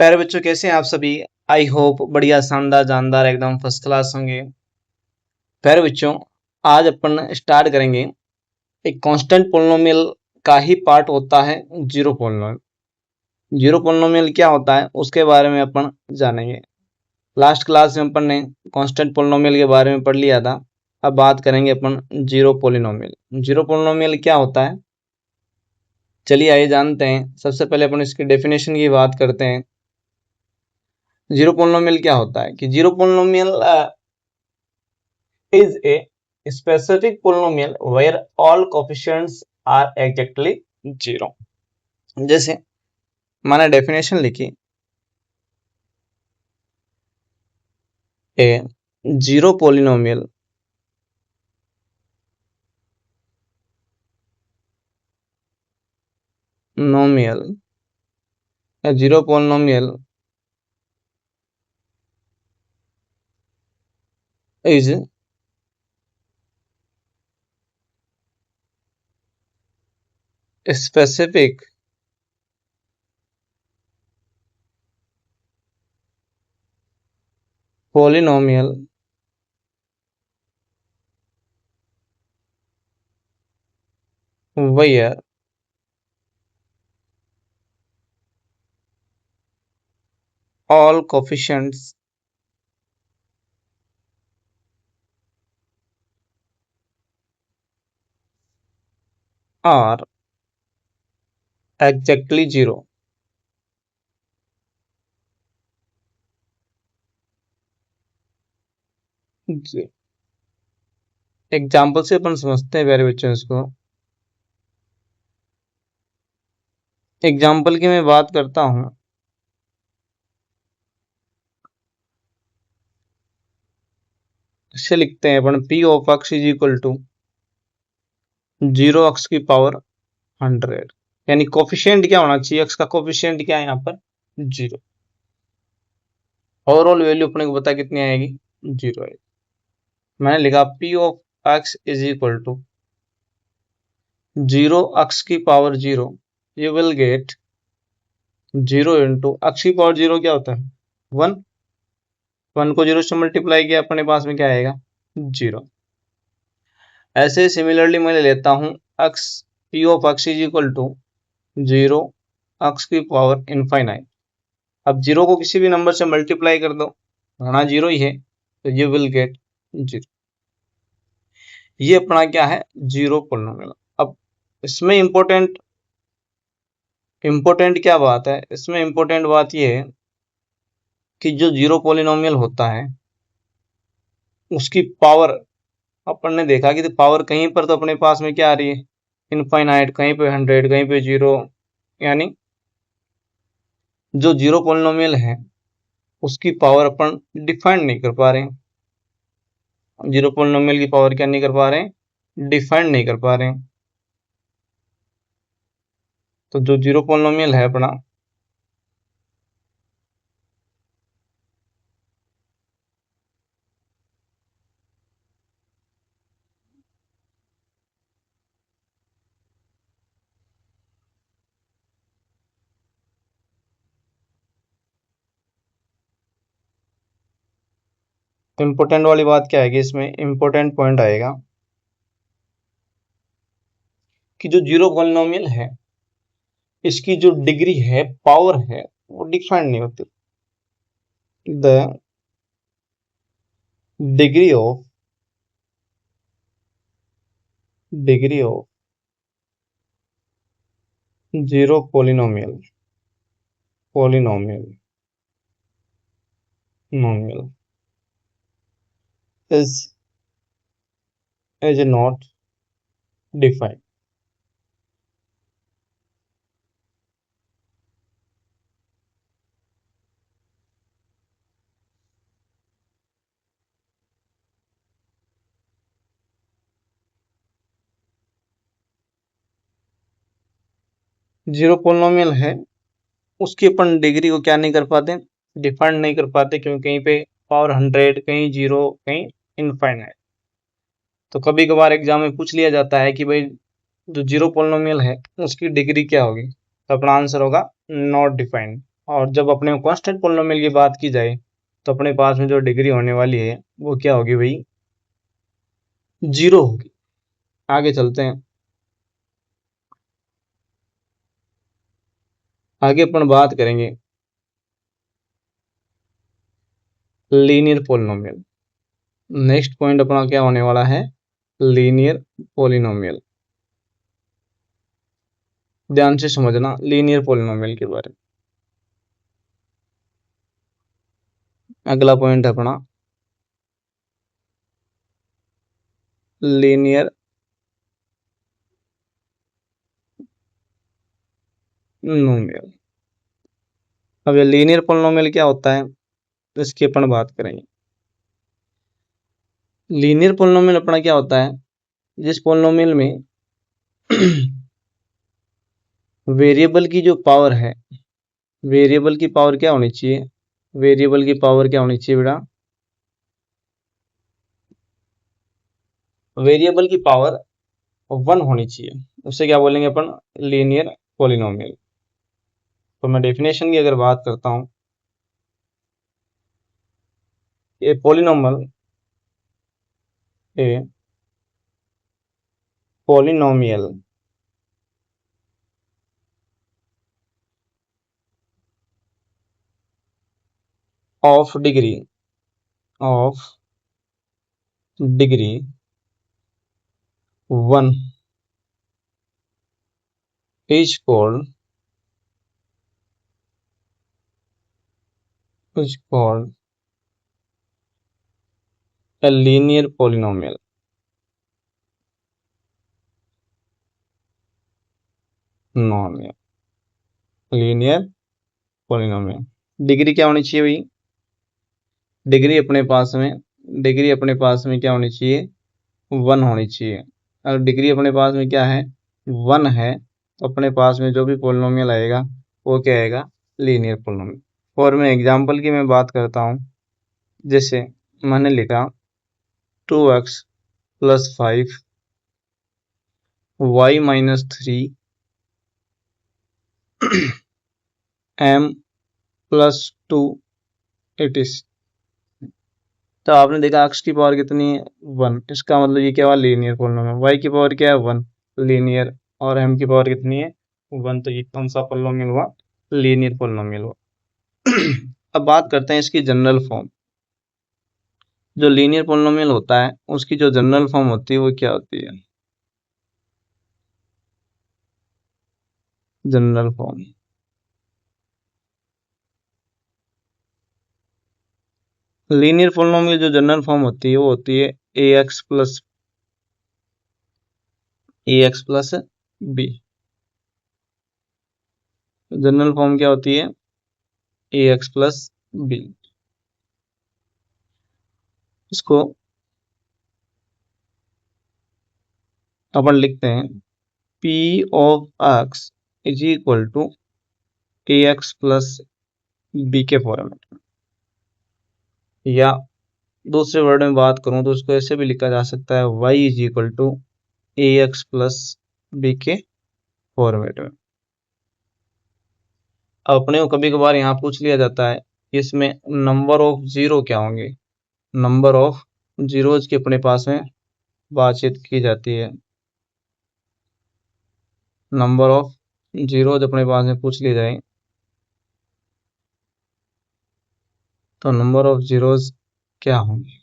प्यारे बच्चों, कैसे हैं आप सभी। आई होप बढ़िया, शानदार, जानदार, एकदम फर्स्ट क्लास होंगे। प्यारे बच्चों, आज अपन स्टार्ट करेंगे एक कांस्टेंट पोलिनोमियल का ही पार्ट होता है जीरो पोलिनोमियल। जीरो पोलिनोमियल क्या होता है उसके बारे में अपन जानेंगे। लास्ट क्लास में अपन ने कांस्टेंट पोलिनोमियल के बारे में पढ़ लिया था। अब बात करेंगे अपन जीरो पोलिनोमियल। जीरो पोलिनोमियल क्या होता है, चलिए आइए जानते हैं। सबसे पहले अपन इसकी डेफिनेशन की बात करते हैं। जीरो पोलिनोमियल क्या होता है कि zero polynomial is a specific polynomial where all coefficients are exactly zero। जैसे मैंने डेफिनेशन लिखी, ए जीरो पोलिनोमियल नोमियल या zero polynomial is specific polynomial where all coefficients are exactly zero। Example से अपन समझते हैं प्यारे बच्चों इसको। एग्जाम्पल की मैं बात करता हूं, इसे लिखते हैं अपन p of x is equal to zero x की पावर 100। यानी कोफिशिएंट क्या होना चाहिए, एक्स का कोफिशिएंट क्या है यहाँ पर, जीरो। ओवरऑल वैल्यू अपने को पता कितनी आएगी, जीरो आएगी। मैंने लिखा p of x is equal to zero x की power zero, you will get zero into x की पावर जीरो क्या होता है, वन। वन को जीरो से मल्टीप्लाई किया, अपने पास में क्या आएगा, जीरो। ऐसे सिमिलरली मैं लेता हूं X, P of x is equal to zero x की पावर इनफाइनाइट। अब जीरो को किसी भी नंबर से मल्टीप्लाई कर दो, होना जीरो ही है, तो यू विल गेट जीरो। ये अपना क्या है, जीरो पोलिनोमियल। अब इसमें इंपॉर्टेंट क्या बात है, इसमें इंपॉर्टेंट बात ये है कि जो जीरो पोलिनोमियल होता है उसकी पावर, अपन ने देखा कि पावर कहीं पर तो अपने पास में क्या आ रही है, इनफाइनाइट, कहीं पे 100, कहीं पे जीरो। यानी जो जीरो पोलिनोमियल है उसकी पावर अपन डिफाइन नहीं कर पा रहे हैं। जीरो पोलिनोमियल की पावर क्या नहीं कर पा रहे हैं, डिफाइन नहीं कर पा रहे हैं। तो जो जीरो पोलिनोमियल है अपना, इंपोर्टेंट वाली बात क्या है, इसमें इंपोर्टेंट पॉइंट आएगा कि जो जीरो पोलिनोमियल है इसकी जो डिग्री है, पावर है, वो डिफाइन नहीं होती। The degree of zero polynomial is not defined। Zero polynomial है उसकी अपन डिग्री को क्या नहीं कर पाते, डिफाइन नहीं कर पाते, क्योंकि कहीं पे पावर 100, कहीं जीरो, कहीं इनफाइनाइट। तो कभी कभार एग्जाम में पूछ लिया जाता है कि भाई जो जीरो पोलिनोमियल है उसकी डिग्री क्या होगी, तो अपना आंसर होगा नॉट डिफाइंड। और जब अपने कांस्टेंट पोलिनोमियल की बात की जाए तो अपने पास में जो डिग्री होने वाली है वो क्या होगी भाई, 0 होगी। आगे चलते हैं। आगे अपन बात करेंगे लीनियर पोलिनोमियल। नेक्स्ट पॉइंट अपना क्या होने वाला है, लीनियर पोलिनोमियल। ध्यान से समझना लीनियर पोलिनोमियल के बारे में। अगला पॉइंट है अपना लीनियर नोमियल। अब ये लीनियर पोलिनोमियल क्या होता है तो इसकी अपन बात करेंगे। लीनियर पोलिनोमियल अपना क्या होता है, जिस पोलिनोमियल में वेरिएबल की जो पावर है, वेरिएबल की पावर क्या होनी चाहिए, वेरिएबल की पावर क्या होनी चाहिए बेटा, वेरिएबल की पावर 1 होनी चाहिए। उसे क्या बोलेंगे अपन, लीनियर पोलिनोमियल। तो मैं डेफिनेशन की अगर बात करता हूं, ये polynomial a polynomial of degree 1 is called a linear polynomial। Nomial linear polynomial. Degree क्या होनी चाहिए भाई, डिग्री अपने पास में, डिग्री अपने पास में क्या होनी चाहिए, 1 होनी चाहिए। अगर डिग्री अपने पास में क्या है, 1 है, तो अपने पास में जो भी पोलिनोमियल आएगा वो क्या आएगा, लीनियर पोलिनोमियल। और मैं एग्जांपल की मैं बात करता हूँ, जैसे मैंने लिखा 2x + 5 y - 3 m + 2 it is. तो आपने देखा x की पावर कितनी है, 1। इसका मतलब ये क्या हुआ, लीनियर पोलिनोमियल। y की पावर क्या है, 1, लीनियर। और m की पावर कितनी है, 1। तो ये कौन सा पोलिनोमियल हुआ, लीनियर पोलिनोमियल हुआ। अब बात करते हैं इसकी जनरल फॉर्म। जो लीनियर पोलिनोमियल होता है उसकी जो जनरल फॉर्म होती है वो क्या होती है, जनरल फॉर्म। लीनियर पोलिनोमियल जो जनरल फॉर्म होती है वो होती है ax plus b। General form क्या होती है, ax प्लस b। इसको अपन लिखते हैं p of x is equal to ax plus b के फॉर्मेट में। या दूसरे वर्ड में बात करूं तो उसको ऐसे भी लिखा जा सकता है y is equal to ax plus b के फॉर्मेट में। अपने को कभी कभार यहाँ पूछ लिया जाता है इसमें नंबर ऑफ जीरो क्या होंगे, नंबर ऑफ जीरोज की अपने पास में बातचीत की जाती है। नंबर ऑफ जीरोज अपने पास में पूछ ली जाए तो नंबर ऑफ जीरोज क्या होंगे।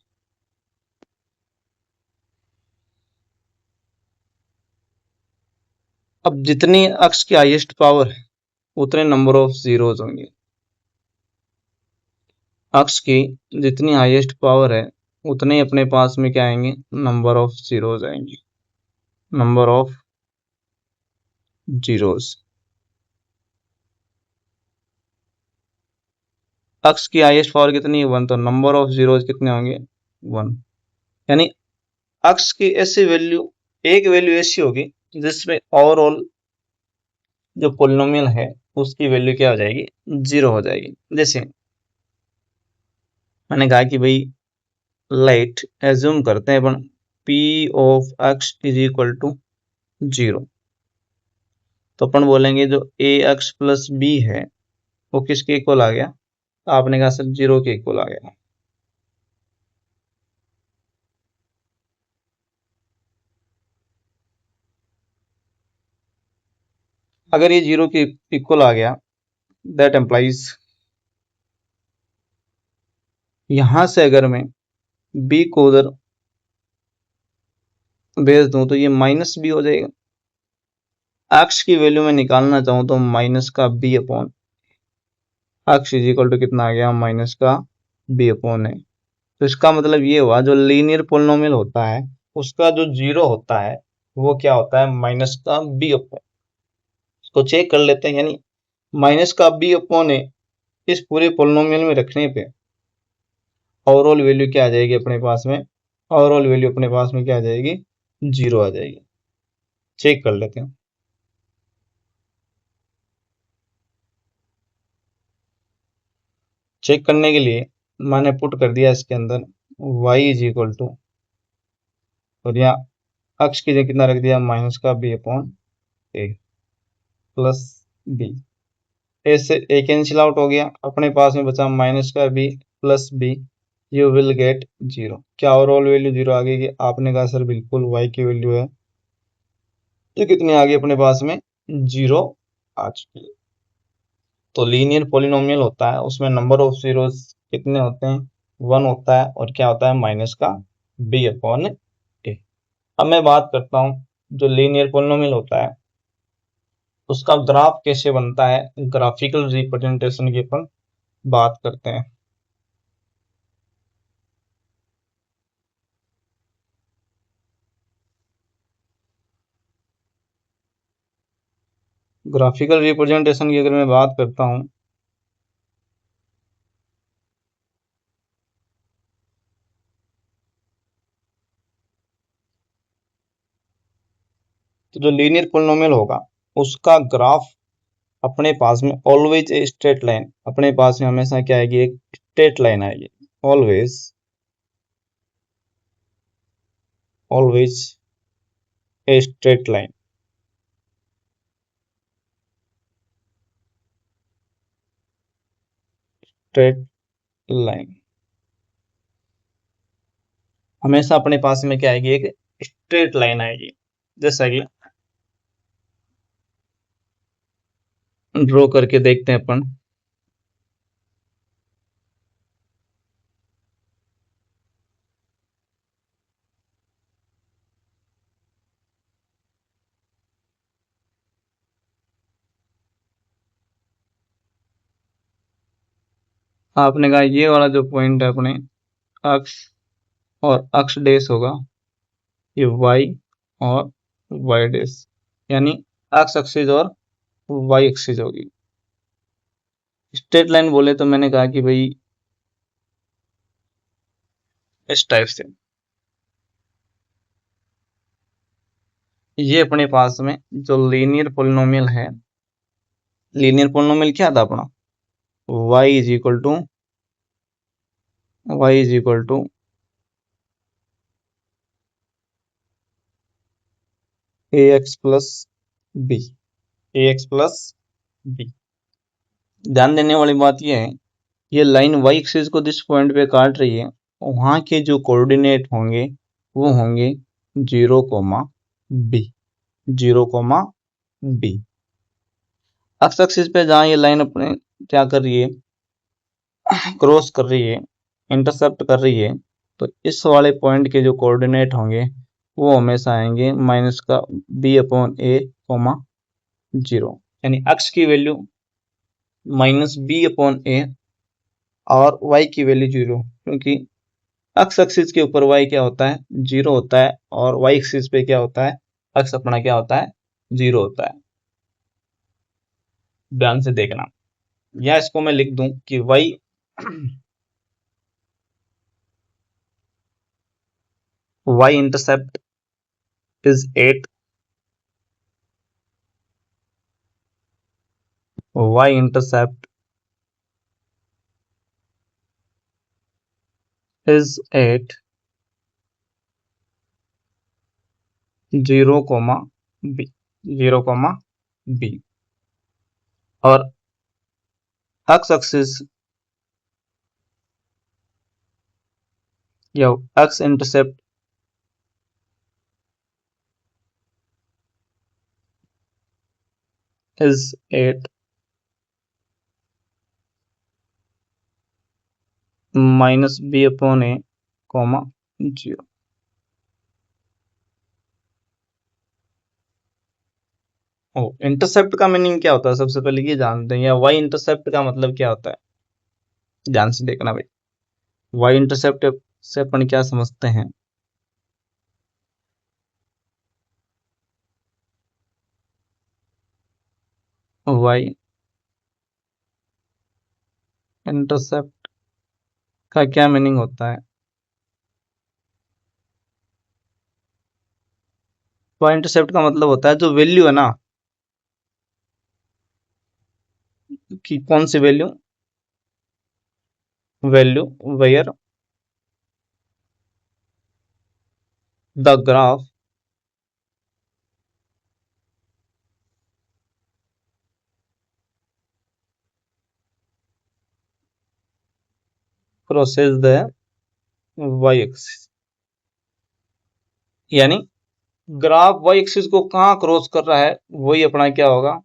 अब जितनी अक्ष की हाईएस्ट पावर है उतने नंबर ऑफ जीरोज होंगे। अक्ष की जितनी हाईएस्ट पावर है उतने ही अपने पास में क्या आएंगे, नंबर ऑफ जीरोज आएंगे, नंबर ऑफ जीरोज। अक्ष की हाईएस्ट पावर कितनी है, 1। तो नंबर ऑफ जीरोज कितने होंगे, 1। यानी अक्ष की ऐसी वैल्यू, एक वैल्यू ऐसी होगी जिसमें ओवरऑल जो पोलिनोमियल है उसकी वैल्यू क्या हो जाएगी, 0 हो जाएगी। जैसे मैंने कहा कि भाई लाइट एज्यूम करते हैं अपन p of x is equal to 0। तो अपन बोलेंगे जो ax प्लस b है वो किसके इक्वल आ गया? तो आपने कहा सर 0 के इक्वल आ गया। अगर ये 0 के इक्वल आ गया, दैट एम्प्लाइज यहां से अगर मैं b को उधर भेज दूं तो ये माइनस b हो जाएगा। x की वैल्यू में निकालना चाहूं तो माइनस का b upon x is equal to कितना आ गया? माइनस का b अपॉन है। तो इसका मतलब ये हुआ जो लीनियर पोलिनोमियल होता है उसका जो 0 होता है वो क्या होता है? माइनस का b अपॉन। इसको चेक कर लेते हैं, यानी माइनस का b अपॉन है इस पूरे पोलिनोमियल में रखने पे ओवरऑल वैल्यू क्या आ जाएगी अपने पास में? ओवरऑल वैल्यू अपने पास में क्या आ जाएगी? 0 आ जाएगी। चेक कर लेते हैं। चेक करने के लिए मैंने पुट कर दिया इसके अंदर y इज इक्वल टू, और यहाँ अक्ष की जगह कितना रख दिया? माइनस का b अपॉन ए प्लस बी। ए से ए कैंसिल आउट हो गया, अपने पास में बचा माइनस का b plus B. You will get 0। क्या ओवरऑल वैल्यू 0 आ गई? आपने कहा सर बिल्कुल, y की वैल्यू है तो कितनी आ गई अपने पास में? 0 आ चुकी है। तो लीनियर पॉलिनोमियल होता है उसमें नंबर ऑफ जीरोस कितने होते हैं? 1 होता है, और क्या होता है? माइनस का b अपॉन ए। अब मैं बात करता हूँ जो लीनियर पॉलिनोमियल होता है उसका ग्राफ कैसे बनता है, ग्राफिकल रिप्रेजेंटेशन की अपन बात करते हैं। ग्राफिकल रिप्रेजेंटेशन की अगर मैं बात करता हूँ तो जो लीनियर पॉलिनोमियल होगा उसका ग्राफ अपने पास में ऑलवेज ए स्ट्रेट लाइन, अपने पास में हमेशा क्या आएगी? एक स्ट्रेट लाइन आएगी। Always, always a straight line. Straight line हमेशा अपने पास में क्या आएगी? एक स्ट्रेट लाइन आएगी। जैसा कि ड्रॉ करके देखते हैं अपन। आपने कहा ये वाला जो पॉइंट है अपने अक्ष और अक्ष डेश होगा, ये y और y डेश, यानी एक्स एक्सिस और y एक्सिस होगी। स्ट्रेट लाइन बोले तो मैंने कहा कि भाई इस टाइप से ये अपने पास में जो लीनियर पोलिनोमियल है, लीनियर पोलिनोमियल क्या था अपना? y is equal to y is equal to A X plus B, A X plus B. ध्यान देने वाली बात यह है, ये लाइन y एक्सिस को जिस पॉइंट पे काट रही है वहां के जो कोऑर्डिनेट होंगे वो होंगे 0, बी, 0, बी। एक्स एक्सिस पे जहां ये लाइन अपने क्या कर रही है? क्रॉस कर रही है, इंटरसेप्ट कर रही है, तो इस वाले पॉइंट के जो कोऑर्डिनेट होंगे वो हमेशा आएंगे माइनस का बी अपॉन ए, 0। यानी एक्स की वैल्यू माइनस बी अपॉन ए और y की वैल्यू 0, क्योंकि एक्स एक्सिस के ऊपर y क्या होता है? 0 होता है, और y एक्सिस पे क्या होता है? एक्स अपना क्या होता है? 0 होता है। ध्यान से देखना, या इसको मैं लिख दूं कि y y intercept is 8, y intercept is 8, 0, b, 0, b। और x axis या x intercept is 8 minus b upon a comma 0। ओ इंटरसेप्ट का मीनिंग क्या होता है सबसे पहले ये जानते हैं, या वाई इंटरसेप्ट का मतलब क्या होता है, ध्यान से देखना भाई। वाई इंटरसेप्ट से अपन क्या समझते हैं। वाई इंटरसेप्ट का क्या मीनिंग होता है। वाई इंटरसेप्ट का मतलब होता है जो वैल्यू है ना, कि कौन सी value, value where the graph crosses the y axis, यानी ग्राफ वाई एक्सिस को कहाँ क्रॉस कर रहा है वही अपना क्या होगा,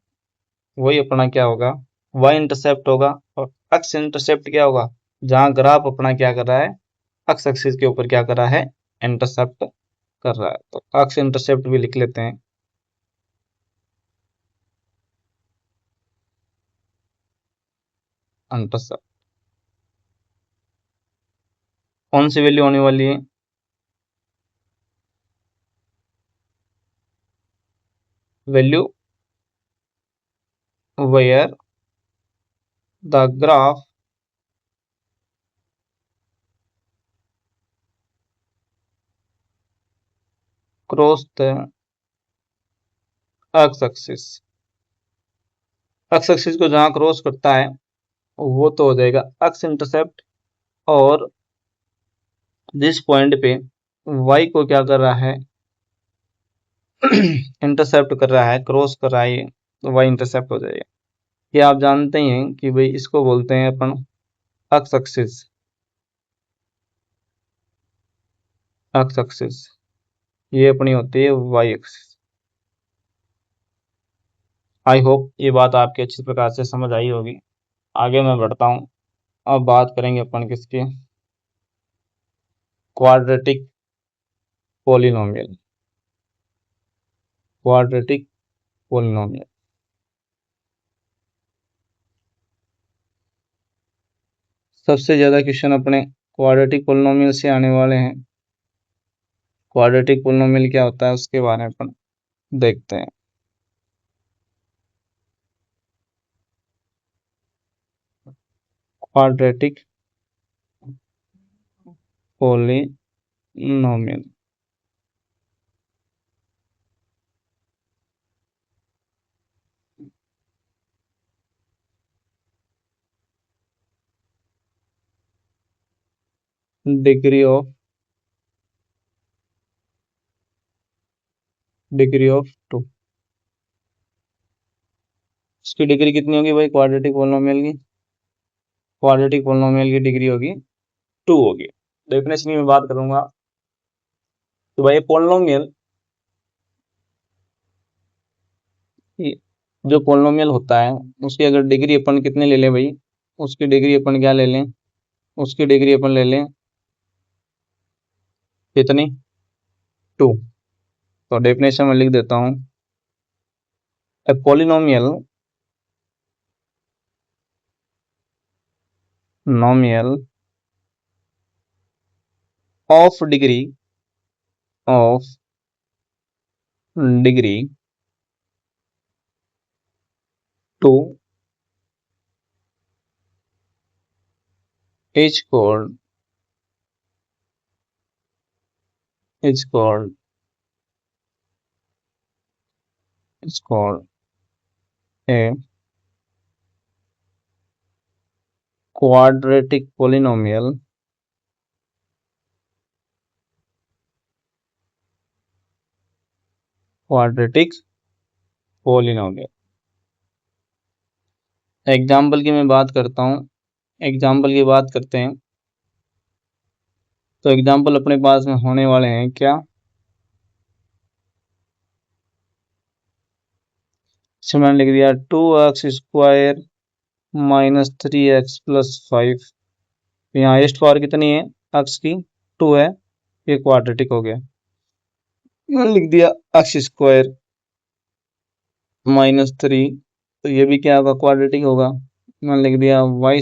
वही अपना क्या होगा, वाई इंटरसेप्ट होगा। और एक्स इंटरसेप्ट क्या होगा, जहां ग्राफ अपना क्या कर रहा है, एक्स एक्सिस के ऊपर क्या कर रहा है, इंटरसेप्ट कर रहा है। तो एक्स इंटरसेप्ट भी लिख लेते हैं। इंटरसेप्ट कौन सी वैल्यू होने वाली है, value where the graph cross the X axis, X axis को जहां क्रॉस करता है वो तो हो जाएगा एक्स इंटरसेप्ट। और जिस पॉइंट पे वाई को क्या कर रहा है, इंटरसेप्ट कर रहा है, क्रॉस कर रहा है, ये तो वाई इंटरसेप्ट हो जाएगा। ये आप जानते ही हैं कि भाई इसको बोलते हैं अपन एक्स एक्सिस, एक्स एक्सिस ये अपनी होती है वाई एक्सिस। आई होप ये बात आपके अच्छी प्रकार से समझ आई होगी। आगे मैं बढ़ता हूँ। अब बात करेंगे अपन किसकी, क्वाड्रेटिक पोलिनोमियल, क्वाड्रेटिक पोलिनोमियल। सबसे ज्यादा क्वेश्चन अपने क्वाड्रेटिक पोलिनोमियल से आने वाले हैं। क्वाड्रेटिक पोलिनोमियल क्या होता है उसके बारे में अपन देखते हैं। Quadratic polynomial, degree of 2। इसकी डिग्री कितनी होगी भाई, क्वाड्रेटिक पोलिनोमियल की, क्वाड्रेटिक पोलिनोमियल की डिग्री होगी 2 होगी। डेफिनेशन की मैं बात करूंगा तो भाई पोलिनोमियल, जो पोलिनोमियल होता है उसकी अगर डिग्री अपन कितनी ले लें भाई, उसकी डिग्री अपन क्या ले लें, उसकी डिग्री अपन ले लें कितनी, 2। तो डेफिनेशन में लिख देता हूं, a polynomial nomial of of degree 2 is called is called is called a quadratic polynomial, quadratic polynomial। Example की मैं बात करता हूँ, एग्जाम्पल की बात करते हैं। तो एग्जाम्पल अपने पास में होने वाले हैं क्या, इसमें मैंने लिख दिया 2x² माइनस 3x+5। यहाँ ईस्ट पावर कितनी है x की, 2 है, ये क्वाड्रेटिक हो गया। मैंने लिख दिया x² -3, तो ये भी क्या होगा, क्वाड्रेटिक होगा। मैंने लिख दिया y²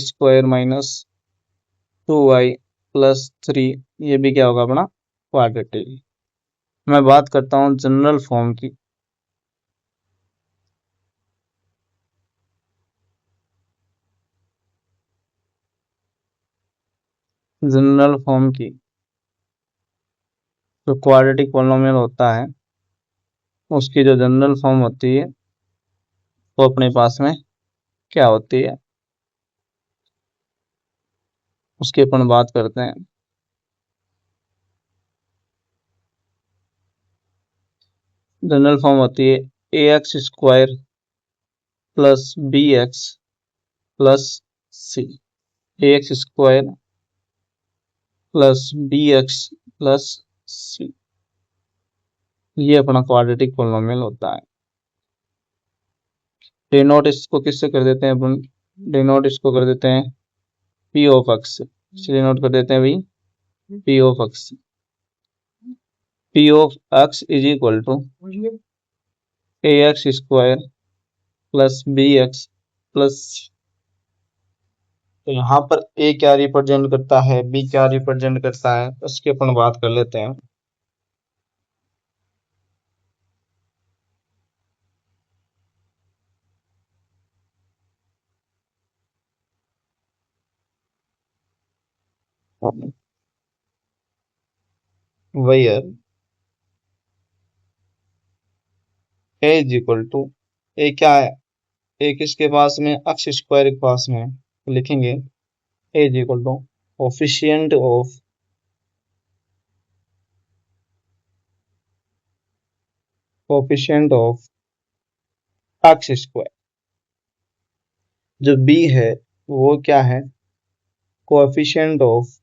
-2y+3, ये भी क्या होगा अपना, क्वाड्रेटिक। मैं बात करता हूँ जनरल फॉर्म की। जनरल फॉर्म की जो क्वाड्रेटिक पॉलिनोमियल होता है, उसकी जो जनरल फॉर्म होती है वो अपने पास में क्या होती है, उसकी अपन बात करते हैं। जनरल फॉर्म होती है ax² + bx + c। ax² + bx + c, ये अपना क्वाड्रेटिक पॉलिनोमियल होता है। डिनोट इसको किससे कर देते हैं अपन, डिनोट इसको कर देते हैं p ऑफ x से। डिनोट कर देते हैं भाई p of x। p of x is equal to ax² + bx + तो यहाँ पर a क्या रिप्रेजेंट करता है, b क्या रिप्रेजेंट करता है, उसकी अपन बात कर लेते हैं। where a is equal to, a क्या है, a किसके पास में, x² के पास में है, तो लिखेंगे a is equal to coefficient of x²। जो b है वो क्या है, कोएफिशिएंट ऑफ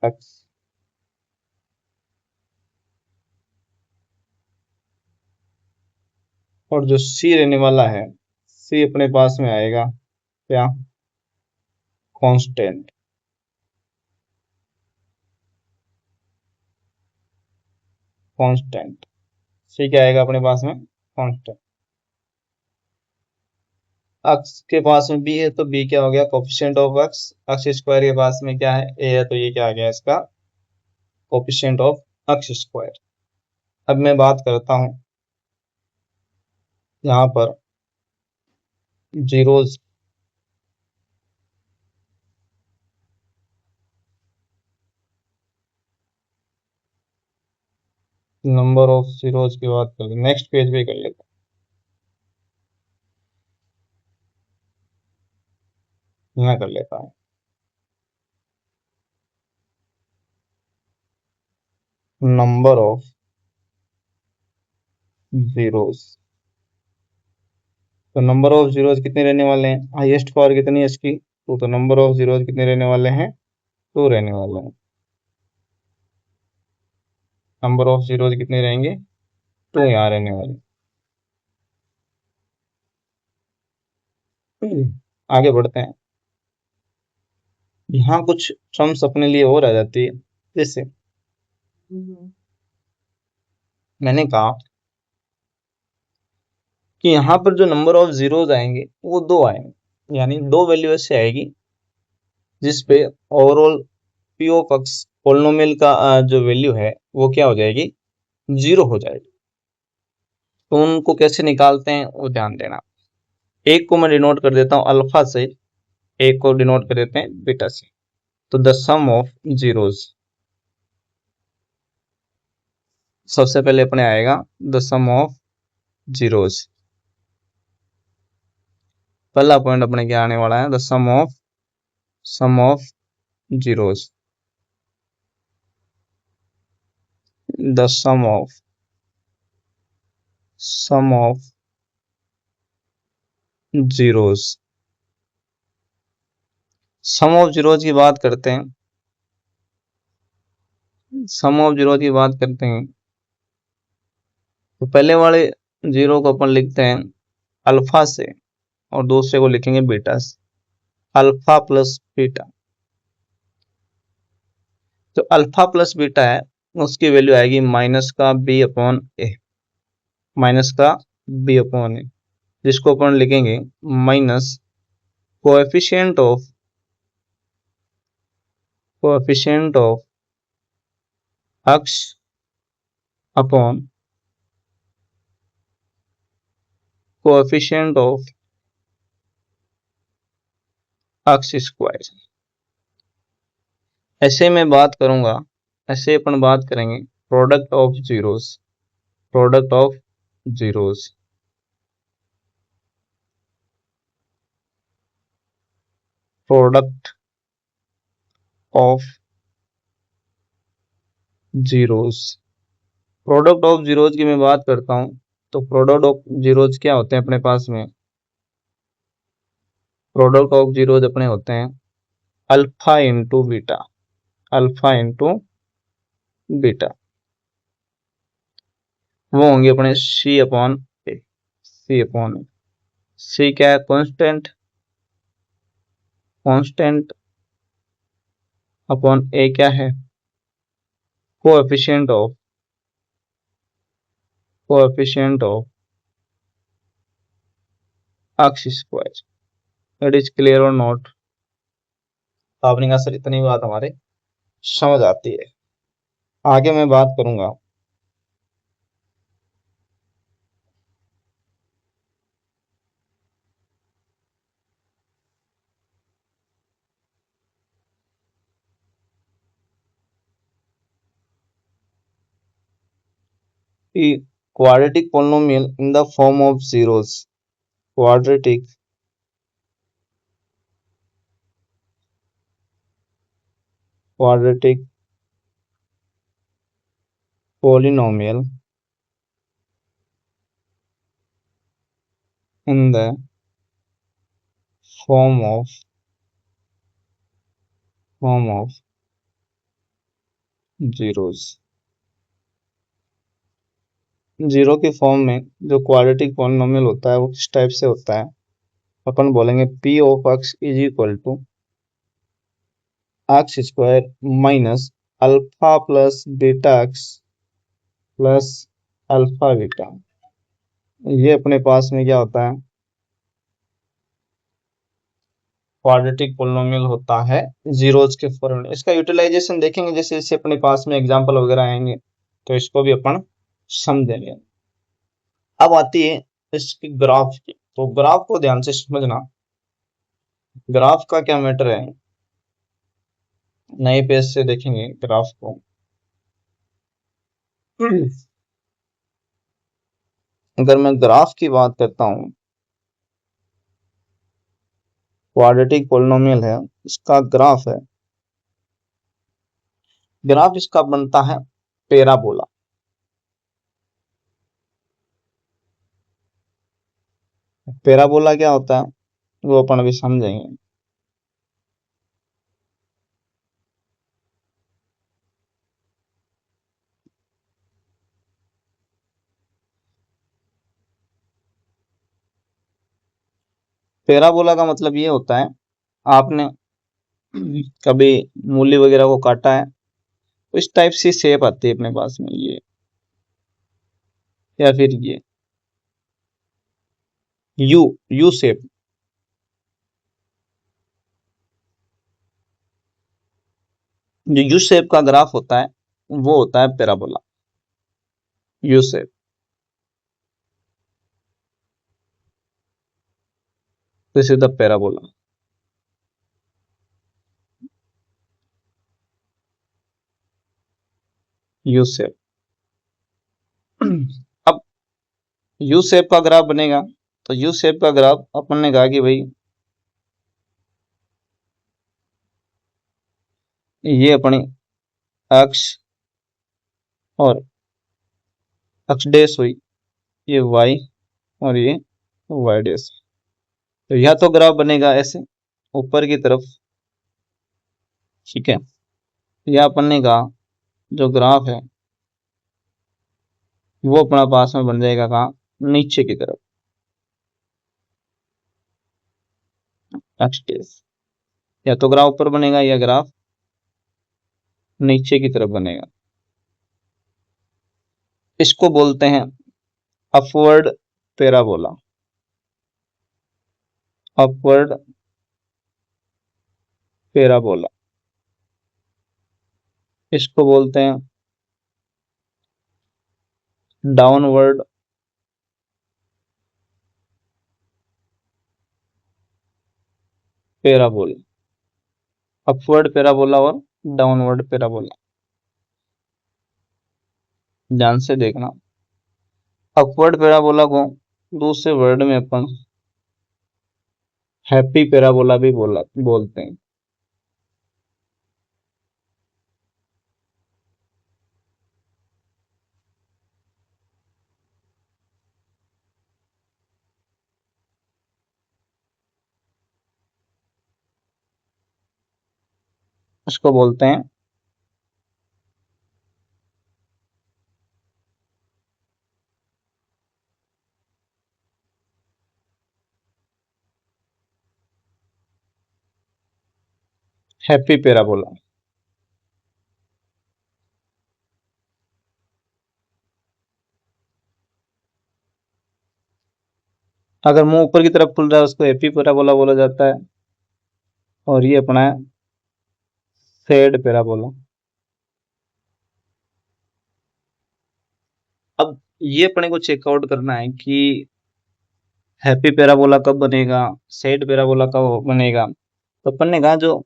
x। और जो c रहने वाला है, c अपने पास में आएगा क्या, कांस्टेंट। कांस्टेंट c क्या आएगा अपने पास में, कांस्टेंट। x के पास में b है तो b क्या हो गया, कोफिशिएंट ऑफ x। x² के पास में क्या है, a है, तो ये क्या आ गया इसका, कोफिशिएंट ऑफ x²। अब मैं बात करता हूं यहाँ पर जीरोज, नंबर ऑफ जीरोज की बात कर ले, नेक्स्ट पेज पे कर लेते हैं, मैं कर लेता हूँ। नंबर ऑफ जीरोज, तो नंबर ऑफ जीरोज कितने रहने वाले हैं, हाईएस्ट पावर कितनी है इसकी, तो नंबर ऑफ जीरोज कितने रहने वाले हैं, 2 रहने वाले हैं। नंबर ऑफ जीरोज कितने रहेंगे, 2 यहाँ रहने वाले। आगे बढ़ते हैं। यहाँ कुछ टर्म्स अपने लिए और आ जाती है, जैसे मैंने कहा कि यहाँ पर जो नंबर ऑफ जीरोज आएंगे वो 2 आएंगे, यानी 2 वैल्यू ऐसे आएगी जिसपे overall P of x polynomial का जो वैल्यू है वो क्या हो जाएगी, 0 हो जाएगी। तो उनको कैसे निकालते हैं वो ध्यान देना। एक को मैं डिनोट कर देता हूँ अल्फा से, एक को डिनोट कर देते हैं बीटा से। तो द सम ऑफ जीरोज, सबसे पहले अपने आएगा द सम ऑफ जीरोज। पहला पॉइंट अपने क्या आने वाला है, the sum of zeros, the sum of sum of zeros. Sum of zeros की बात करते हैं, सम ऑफ जीरो की बात करते हैं तो पहले वाले जीरो को अपन लिखते हैं अल्फा से और दूसरे को लिखेंगे बीटा से, अल्फा प्लस बीटा। तो अल्फा प्लस बीटा है उसकी वैल्यू आएगी माइनस का बी अपॉन ए, माइनस का बी अपॉन ए, जिसको अपन लिखेंगे minus coefficient of, coefficient of x upon coefficient of x square. ऐसे मैं बात करूंगा, ऐसे अपन बात करेंगे product of zeros, product of zeros. Product of zeros, product of zeros की मैं बात करता हूं तो प्रोडक्ट ऑफ जीरोस क्या होते हैं अपने पास में, प्रोडक्ट ऑफ जीरोस अपने होते हैं alpha into beta, alpha into beta. वो होंगे अपने सी अपॉन ए, सी अपॉन ए। सी क्या है, कांस्टेंट, कांस्टेंट अपॉन ए क्या है, coefficient of, coefficient of x square. It is clear और नॉट? आपने कहा सर इतनी बात हमारे समझ आती है। आगे मैं बात करूंगा कि quadratic polynomial in the form of zeros, quadratic quadratic polynomial in the form of zeros। Zero की फॉर्म में जो क्वाड्रेटिक पॉलिनोमियल होता है वो किस टाइप से होता है, अपन बोलेंगे P of x is equal to X square minus alpha plus beta X plus alpha beta. ये अपने पास में क्या होता है, क्वाड्रेटिक पोलिनोमियल होता है जीरोज के फॉर्म में। इसका यूटिलाइजेशन देखेंगे जैसे जैसे अपने पास में एग्जांपल वगैरह आएंगे तो इसको भी अपन समझेंगे। अब आती है इसकी ग्राफ की, तो ग्राफ को ध्यान से समझना, ग्राफ का क्या मैटर है, नए पेज से देखेंगे ग्राफ को। अगर मैं ग्राफ की बात करता हूं, क्वाड्रेटिक पोलिनोमियल है, इसका ग्राफ है, ग्राफ इसका बनता है पैराबोला। पैराबोला क्या होता है वो अपन अभी समझेंगे। पैराबोला का मतलब ये होता है, आपने कभी मूली वगैरह को काटा है तो इस टाइप से शेप आती है अपने पास में, ये या फिर ये यू, यू शेप। जो यू शेप का ग्राफ होता है वो होता है parabola, U shape. This is the parabola. U shape. अब यू शेप का ग्राफ बनेगा तो यू शेप का ग्राफ अपन ने कहा कि भाई ये अपनी एक्स और एक्स डैश हुई, ये y और ये y डैश। तो यह तो ग्राफ बनेगा ऐसे ऊपर की तरफ, ठीक है। यह बनने का जो ग्राफ है वो अपना पास में बन जाएगा कहाँ, नीचे की तरफ, एक्स डैश। या तो ग्राफ ऊपर बनेगा या ग्राफ नीचे की तरफ बनेगा। इसको बोलते हैं अपवर्ड पैराबोला, अपवर्ड पैराबोला। इसको बोलते हैं डाउनवर्ड पैराबोला, अपवर्ड पैराबोला और डाउनवर्ड पैराबोला। ध्यान से देखना, अपवर्ड पैराबोला को दूसरे वर्ड में अपन हैप्पी पैराबोला भी बोलते हैं। इसको बोलते हैं हैप्पी पैराबोला। अगर मुंह ऊपर की तरफ खुल रहा है उसको हैप्पी पैराबोला बोला जाता है, और ये अपना है सैड पैराबोला। अब ये अपने को चेकआउट करना है कि हैप्पी पैराबोला कब बनेगा, सैड पैराबोला कब बनेगा। तो अपन ने कहा जो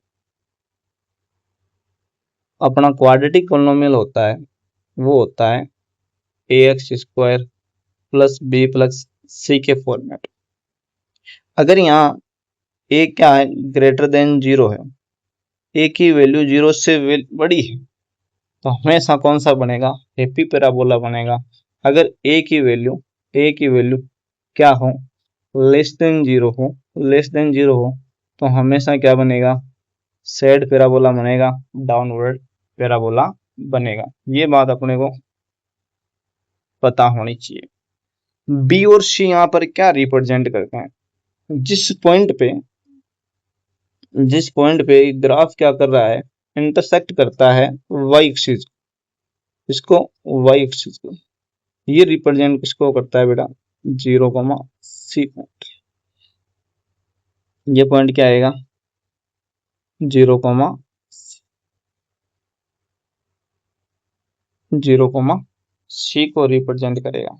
अपना क्वाड्रेटिक पॉलिनोमियल होता है वो होता है ax square plus b plus c के फॉर्मेट। अगर यहाँ a क्या है, ग्रेटर देन जीरो है, a की वैल्यू जीरो से बड़ी है, तो हमेशा कौन सा बनेगा, हैप्पी पैराबोला बनेगा। अगर a की वैल्यू क्या हो, लेस देन जीरो हो, लेस देन जीरो हो, तो हमेशा क्या बनेगा, सैड पैराबोला बनेगा, डाउनवर्ड पैराबोला बनेगा। ये बात अपने को पता होनी चाहिए। बी और सी यहाँ पर क्या रिप्रेजेंट करते हैं, जिस पॉइंट पे ग्राफ क्या कर रहा है, इंटरसेक्ट करता है वाई एक्सिस, इसको वाई एक्सिस को, ये रिप्रेजेंट किसको करता है बेटा, 0,c पॉइंट। ये पॉइंट क्या आएगा, 0,c को रिप्रेजेंट करेगा,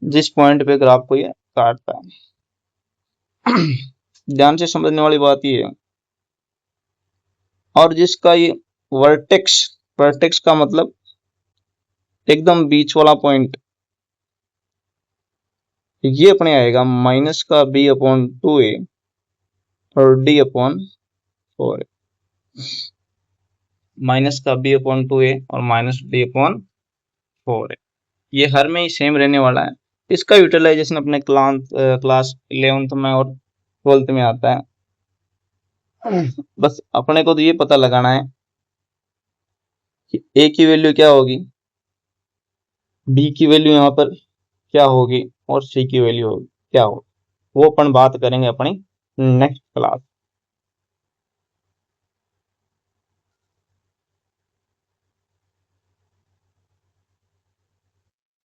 जिस पॉइंट पे ग्राफ को ये काटता है। ध्यान से समझने वाली बात ये है। और जिसका ये वर्टेक्स का मतलब एकदम बीच वाला पॉइंट, ये अपने आएगा माइनस का b/2a और d/4, माइनस का b/2a और माइनस d/4। ये हर में ही सेम रहने वाला है। इसका यूटिलाइजेशन अपने क्लास 11th में और 12th में आता है। बस अपने को तो ये पता लगाना है कि a की वैल्यू क्या होगी, b की वैल्यू यहाँ पर क्या होगी और c की वैल्यू होगी क्या होगी। वो अपन बात करेंगे अपनी नेक्स्ट क्लास।